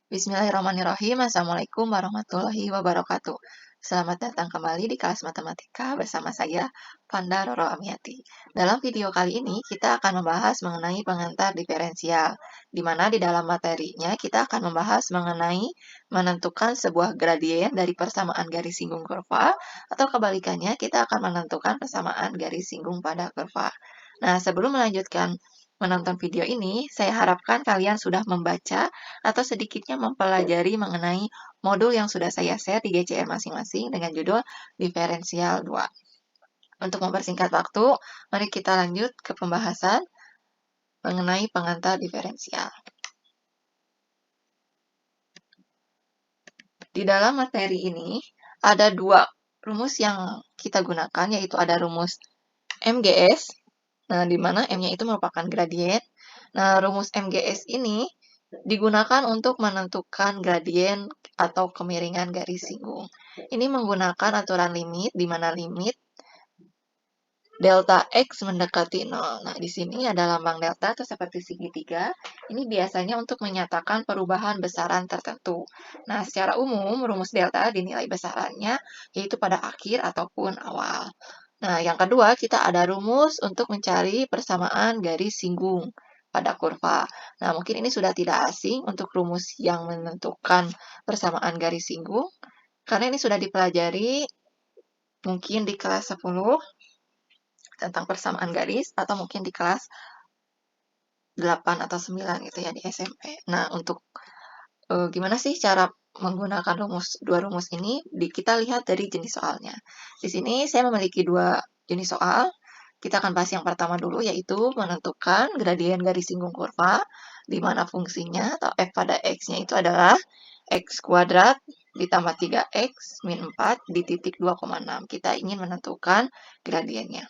Bismillahirrahmanirrahim. Assalamualaikum warahmatullahi wabarakatuh. Selamat datang kembali di kelas matematika bersama saya, Fanda Roro Amiati. Dalam video kali ini, kita akan membahas mengenai pengantar diferensial, di mana di dalam materinya kita akan membahas mengenai menentukan sebuah gradien dari persamaan garis singgung kurva, atau kebalikannya, kita akan menentukan persamaan garis singgung pada kurva. Nah, sebelum melanjutkan menonton video ini, saya harapkan kalian sudah membaca atau sedikitnya mempelajari mengenai modul yang sudah saya share di GCR masing-masing dengan judul Diferensial 2. Untuk mempersingkat waktu, mari kita lanjut ke pembahasan mengenai pengantar diferensial. Di dalam materi ini, ada dua rumus yang kita gunakan, yaitu ada rumus MGS, di mana M-nya itu merupakan gradien. Nah, rumus MGS ini digunakan untuk menentukan gradien atau kemiringan garis singgung. Ini menggunakan aturan limit, di mana limit delta X mendekati 0. Nah, di sini ada lambang delta atau seperti segitiga. Ini biasanya untuk menyatakan perubahan besaran tertentu. Nah, secara umum, rumus delta dinilai besarannya yaitu pada akhir ataupun awal. Nah, yang kedua, kita ada rumus untuk mencari persamaan garis singgung pada kurva. Nah, mungkin ini sudah tidak asing untuk rumus yang menentukan persamaan garis singgung, karena ini sudah dipelajari mungkin di kelas 10 tentang persamaan garis, atau mungkin di kelas 8 atau 9 gitu ya di SMP. Nah, untuk gimana sih cara menggunakan dua rumus ini? Kita lihat dari jenis soalnya. Di sini saya memiliki dua jenis soal. Kita akan bahas yang pertama dulu, yaitu menentukan gradien garis singgung kurva, di mana fungsinya atau f pada x-nya itu adalah x kuadrat ditambah 3x min 4 di titik 2,6. Kita ingin menentukan gradiennya.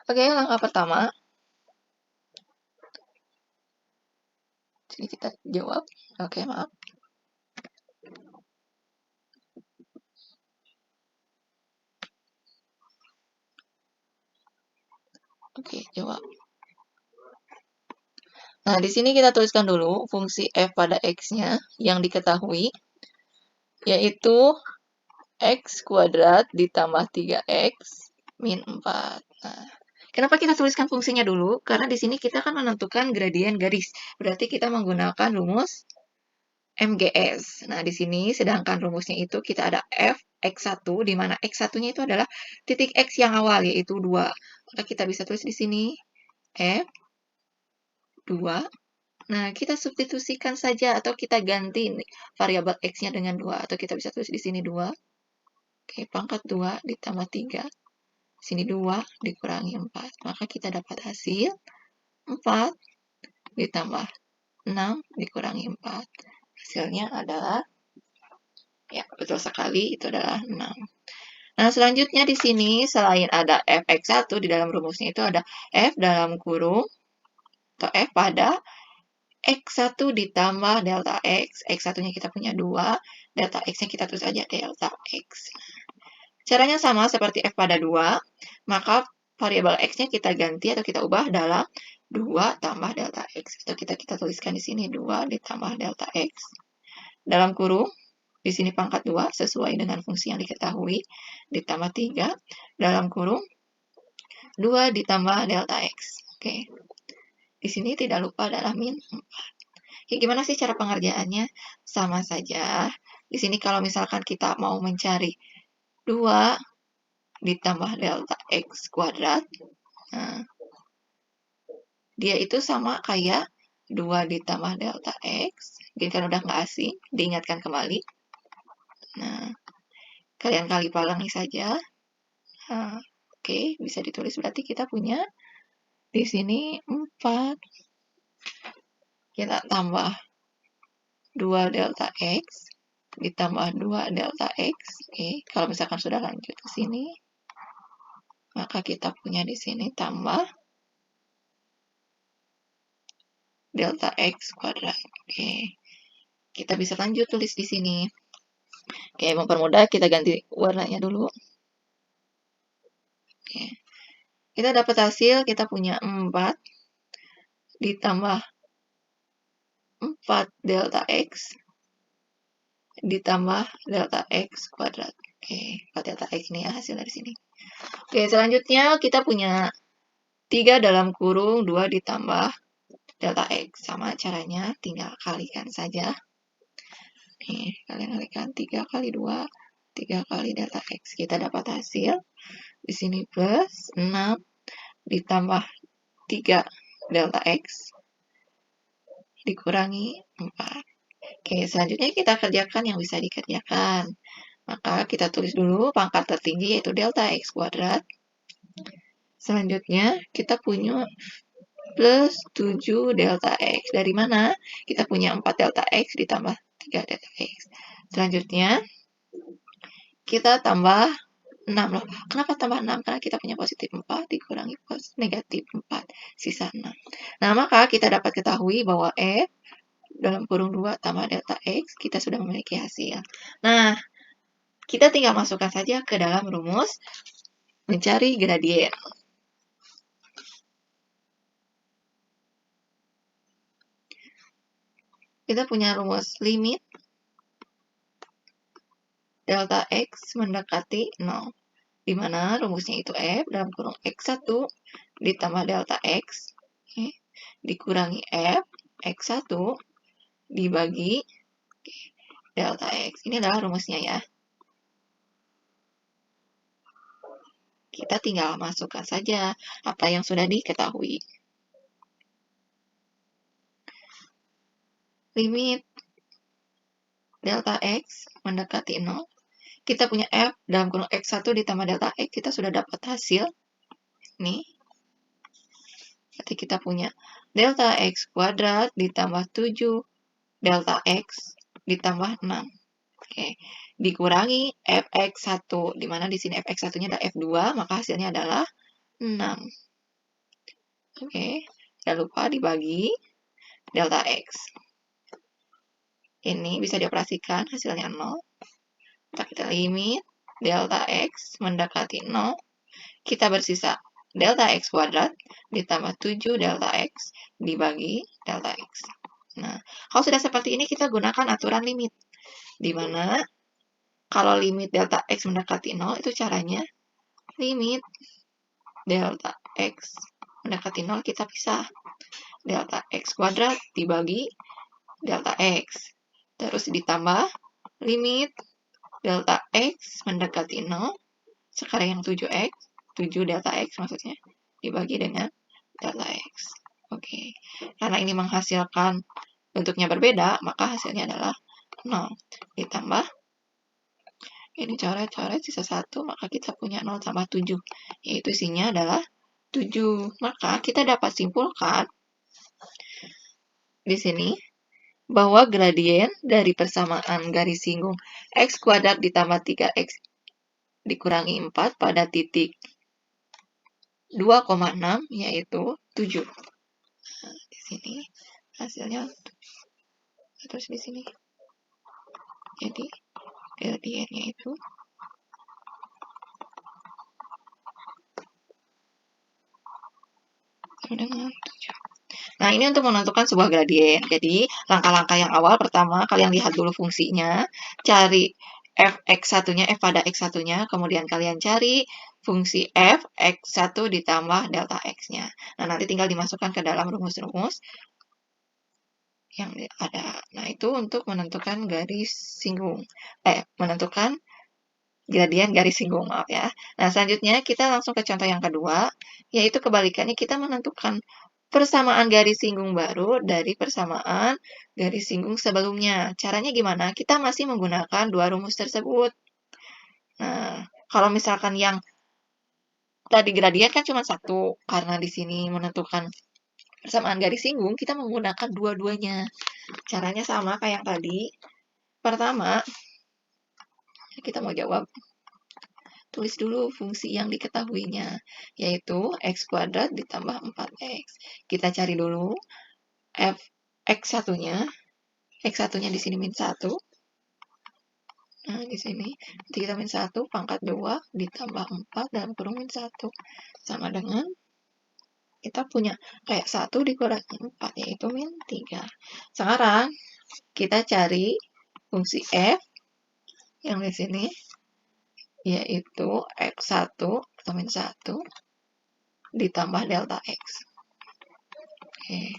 Oke, langkah pertama. Jadi kita jawab. Oke, maaf. Oke, jawab. Nah, di sini kita tuliskan dulu fungsi f pada x-nya yang diketahui, yaitu x kuadrat ditambah 3x min 4. Nah, kenapa kita tuliskan fungsinya dulu? Karena di sini kita akan menentukan gradien garis. Berarti kita menggunakan rumus MGS. Nah, di sini sedangkan rumusnya itu kita ada f x1, di mana x1-nya itu adalah titik x yang awal, yaitu 2. Maka kita bisa tulis di sini f 2. Nah, kita substitusikan saja atau kita ganti variabel x-nya dengan 2. Atau kita bisa tulis di sini 2. Oke, pangkat 2 ditambah 3. Sini 2 dikurangi 4. Maka kita dapat hasil 4 ditambah 6 dikurangi 4. Hasilnya adalah, ya betul sekali, itu adalah 6. Nah, selanjutnya di sini selain ada fx1, di dalam rumusnya itu ada f dalam kurung, atau f pada x1 ditambah delta x. X1-nya kita punya 2, delta x-nya kita tulis aja delta x. Caranya sama seperti f pada 2, maka variabel x-nya kita ganti atau kita ubah dalam 2 tambah delta x. Atau kita tuliskan di sini 2 ditambah delta x. Dalam kurung, di sini pangkat 2 sesuai dengan fungsi yang diketahui, ditambah 3, dalam kurung 2 ditambah delta x. Oke. Di sini tidak lupa adalah min 4. Ya, gimana sih cara pengerjaannya? Sama saja. Di sini kalau misalkan kita mau mencari 2 ditambah delta x kuadrat, nah, dia itu sama kayak 2 ditambah delta x. Mungkin kan udah nggak asing, diingatkan kembali. Nah, kalian kali palangi saja. Nah, oke, bisa ditulis berarti kita punya di sini 4. Kita tambah 2 delta x ditambah 2 delta x. Oke, kalau misalkan sudah lanjut ke sini, maka kita punya di sini tambah delta x kuadrat. Oke, kita bisa lanjut tulis di sini. Oke, mempermudah kita ganti warnanya dulu. Oke, kita dapat hasil, kita punya 4 ditambah 4 delta X ditambah delta X kuadrat. Oke, 4 delta X ini ya hasil dari sini. Oke, selanjutnya kita punya 3 dalam kurung 2 ditambah delta X. Sama caranya, tinggal kalikan saja. Nih, kalian kalikan 3 kali 2, 3 kali delta X. Kita dapat hasil. Di sini plus 6 ditambah 3 delta X dikurangi 4. Oke, selanjutnya kita kerjakan yang bisa dikerjakan. Maka kita tulis dulu pangkat tertinggi yaitu delta X kuadrat. Selanjutnya kita punya plus 7 delta X. Dari mana? Kita punya 4 delta X ditambah 3 delta X. Selanjutnya kita tambah 6 loh. Kenapa tambah 6? Karena kita punya positif 4 dikurangi negatif 4, sisa 6. Nah, maka kita dapat ketahui bahwa F dalam kurung 2 tambah delta X, kita sudah memiliki hasil. Nah, kita tinggal masukkan saja ke dalam rumus mencari gradien. Kita punya rumus limit delta X mendekati 0. Di mana rumusnya itu F dalam kurung X1 ditambah delta X dikurangi F X1 dibagi delta X. Ini adalah rumusnya ya. Kita tinggal masukkan saja apa yang sudah diketahui. Limit delta X mendekati 0. Kita punya F dalam kurung X1 ditambah delta X. Kita sudah dapat hasil. Nih. Berarti kita punya delta X kuadrat ditambah 7 delta X ditambah 6. Oke, dikurangi fx1, di mana di sini fx1-nya ada f2, maka hasilnya adalah 6. Oke, jangan lupa dibagi delta x. Ini bisa dioperasikan, hasilnya 0. Maka kita limit delta x mendekati 0. Kita bersisa delta x kuadrat ditambah 7 delta x dibagi delta x. Nah, kalau sudah seperti ini kita gunakan aturan limit. Di mana kalau limit delta x mendekati 0 itu caranya limit delta x mendekati 0 kita pisah. Delta x kuadrat dibagi delta x. Terus ditambah limit delta x mendekati 0. Sekarang yang 7x, 7 delta x maksudnya, dibagi dengan delta x. Oke, karena ini menghasilkan bentuknya berbeda, maka hasilnya adalah 0. Ditambah, ini coret-coret sisa 1, maka kita punya 0 tambah 7. Yaitu isinya adalah 7. Maka kita dapat simpulkan di sini bahwa gradien dari persamaan garis singgung x kuadrat ditambah 3x dikurangi 4 pada titik 2,6 yaitu 7. Nah, di sini hasilnya 7. Terus di sini. Jadi gradiennya itu dengan 7. Nah, ini untuk menentukan sebuah gradien. Jadi, langkah-langkah yang awal pertama kalian lihat dulu fungsinya, cari fx1-nya, f pada x1-nya, kemudian kalian cari fungsi f x1 ditambah delta x-nya. Nah, nanti tinggal dimasukkan ke dalam rumus-rumus yang ada. Nah, itu untuk menentukan garis singgung. Menentukan gradien garis singgung, maaf ya. Nah, selanjutnya kita langsung ke contoh yang kedua, yaitu kebalikannya kita menentukan persamaan garis singgung baru dari persamaan garis singgung sebelumnya. Caranya gimana? Kita masih menggunakan dua rumus tersebut. Nah, kalau misalkan yang tadi gradien kan cuma satu, karena di sini menentukan persamaan garis singgung, kita menggunakan dua-duanya. Caranya sama kayak yang tadi. Pertama, kita mau jawab. Tulis dulu fungsi yang diketahuinya, yaitu x kuadrat ditambah 4x. Kita cari dulu f x1-nya. X1-nya di sini min 1. Nah, di sini nanti kita min 1 pangkat 2 ditambah 4 dalam kurung min 1 sama dengan kita punya kayak 1 dikurangi 4, yaitu min 3. Sekarang, kita cari fungsi f yang di sini, yaitu x1 atau min 1 ditambah delta x. Oke,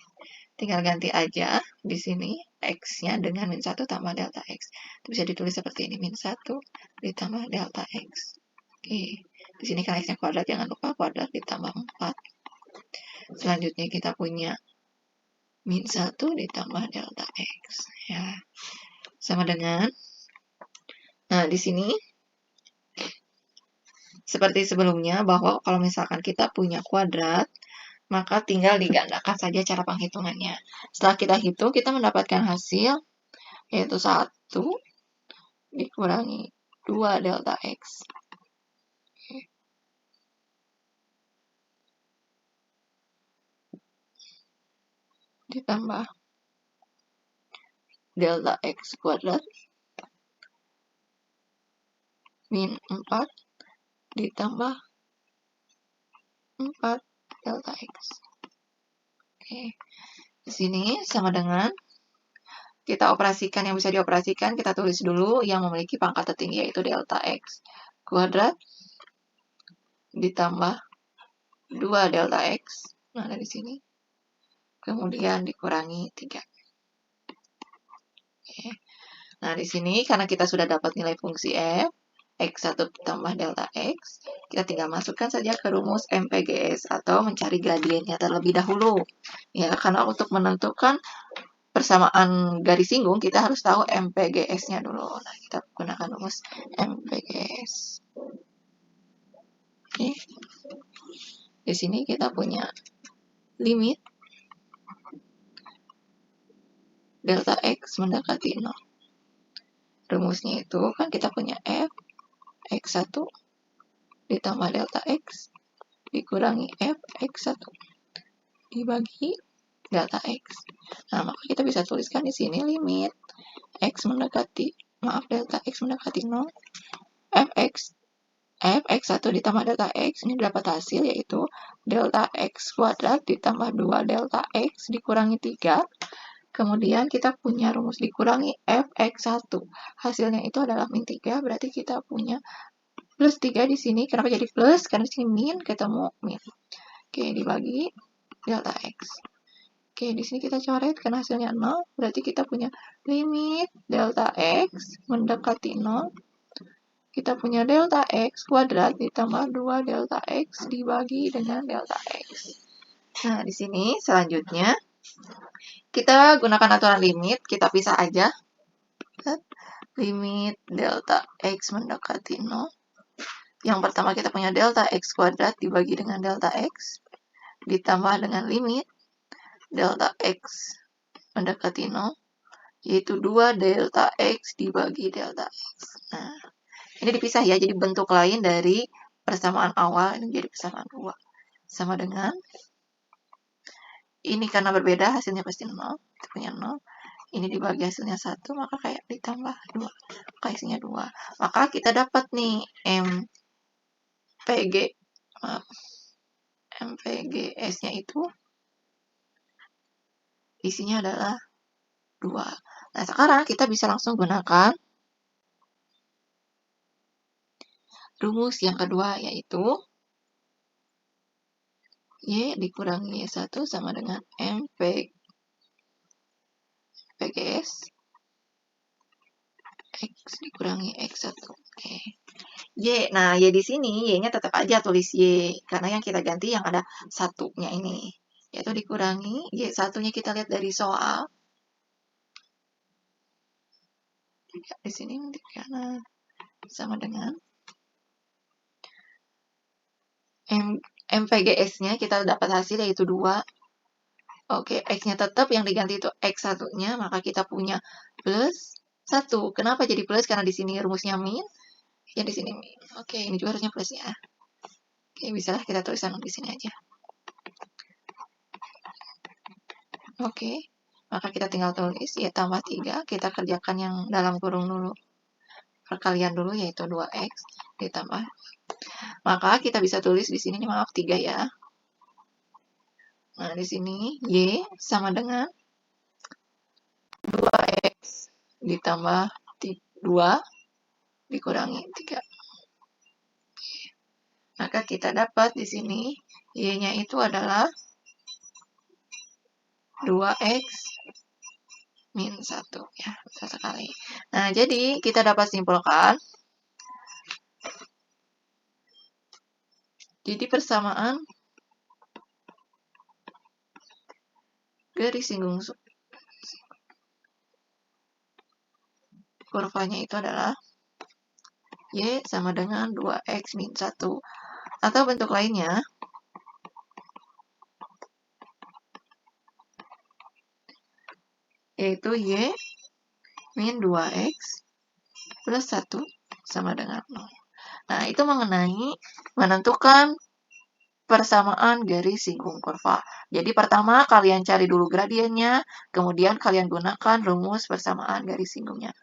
tinggal ganti aja di sini x-nya dengan min 1 tambah delta x. Itu bisa ditulis seperti ini, min 1 ditambah delta x. Oke, di sini kan x-nya kuadrat, jangan lupa kuadrat ditambah 4. Selanjutnya kita punya min 1 ditambah delta x. Ya, sama dengan, nah di sini seperti sebelumnya, bahwa kalau misalkan kita punya kuadrat, maka tinggal digandakan saja cara penghitungannya. Setelah kita hitung, kita mendapatkan hasil, yaitu 1 dikurangi 2 delta x. Ditambah delta x kuadrat min 4 ditambah 4 delta x. Oke, di sini sama dengan kita operasikan yang bisa dioperasikan, kita tulis dulu yang memiliki pangkat tertinggi, yaitu delta x kuadrat ditambah 2 delta x. Nah, dari sini. Kemudian dikurangi 3. Oke. Nah, di sini karena kita sudah dapat nilai fungsi f, x1 tambah delta x, kita tinggal masukkan saja ke rumus MPGS atau mencari gradiennya terlebih dahulu. Ya, karena untuk menentukan persamaan garis singgung, kita harus tahu MPGS-nya dulu. Nah, kita gunakan rumus MPGS. Oke. Di sini kita punya limit delta x mendekati 0. Rumusnya itu kan kita punya f, x1 ditambah delta x dikurangi f, x1 dibagi delta x. Nah, maka kita bisa tuliskan di sini limit delta x mendekati 0, f x1 ditambah delta x, ini dapat hasil yaitu delta x kuadrat ditambah 2 delta x dikurangi 3. Kemudian kita punya rumus dikurangi fx1. Hasilnya itu adalah min 3, berarti kita punya plus 3 di sini. Kenapa jadi plus? Karena di sini min ketemu min. Oke, dibagi delta x. Oke, di sini kita coret karena hasilnya 0, berarti kita punya limit delta x mendekati 0. Kita punya delta x kuadrat ditambah 2 delta x dibagi dengan delta x. Nah, di sini selanjutnya kita gunakan aturan limit, kita pisah aja. Limit delta x mendekati 0. Yang pertama kita punya delta x kuadrat dibagi dengan delta x, ditambah dengan limit delta x mendekati 0, yaitu 2 delta x dibagi delta x. Nah, ini dipisah ya, jadi bentuk lain dari persamaan awal, ini jadi persamaan 2. Sama dengan, ini karena berbeda hasilnya pasti 0, kita punya 0. Ini dibagi hasilnya 1, maka kayak ditambah 2, maka hasilnya 2. Maka kita dapat nih MPGS-nya itu isinya adalah 2. Nah, sekarang kita bisa langsung gunakan rumus yang kedua, yaitu Y dikurangi Y1 sama dengan MPGS X dikurangi X1. Oke. Y, nah Y di sini, Y-nya tetap aja tulis Y, karena yang kita ganti yang ada satunya ini. Yaitu dikurangi, Y1-nya kita lihat dari soal. Di sini di kanan sama dengan MPGS-nya kita dapat hasil yaitu 2. Oke, X-nya tetap, yang diganti itu X1-nya, maka kita punya plus 1. Kenapa jadi plus? Karena di sini rumusnya min, yang di sini min. Oke, ini juga harusnya plus ya. Oke, bisalah kita tulisan di sini aja. Oke, maka kita tinggal tulis Y tambah 3, kita kerjakan yang dalam kurung dulu. Perkalian dulu yaitu 2X ditambah. Maka kita bisa tulis di sini, maaf 3 ya. Nah, di sini Y sama dengan 2X ditambah 2 dikurangi 3. Maka kita dapat di sini Y-nya itu adalah 2X min 1. Ya, satu kali. Nah, jadi kita dapat simpulkan. Jadi persamaan garis singgung kurvanya itu adalah Y sama dengan 2X min 1. Atau bentuk lainnya, yaitu Y min 2X plus 1 sama dengan 0. Nah, itu mengenai menentukan persamaan garis singgung kurva. Jadi pertama kalian cari dulu gradiennya, kemudian kalian gunakan rumus persamaan garis singgungnya.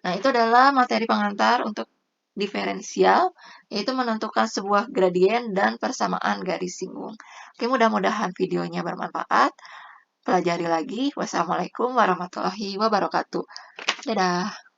Nah, itu adalah materi pengantar untuk diferensial, yaitu menentukan sebuah gradien dan persamaan garis singgung. Oke, mudah-mudahan videonya bermanfaat. Pelajari lagi. Wassalamualaikum warahmatullahi wabarakatuh. Dadah.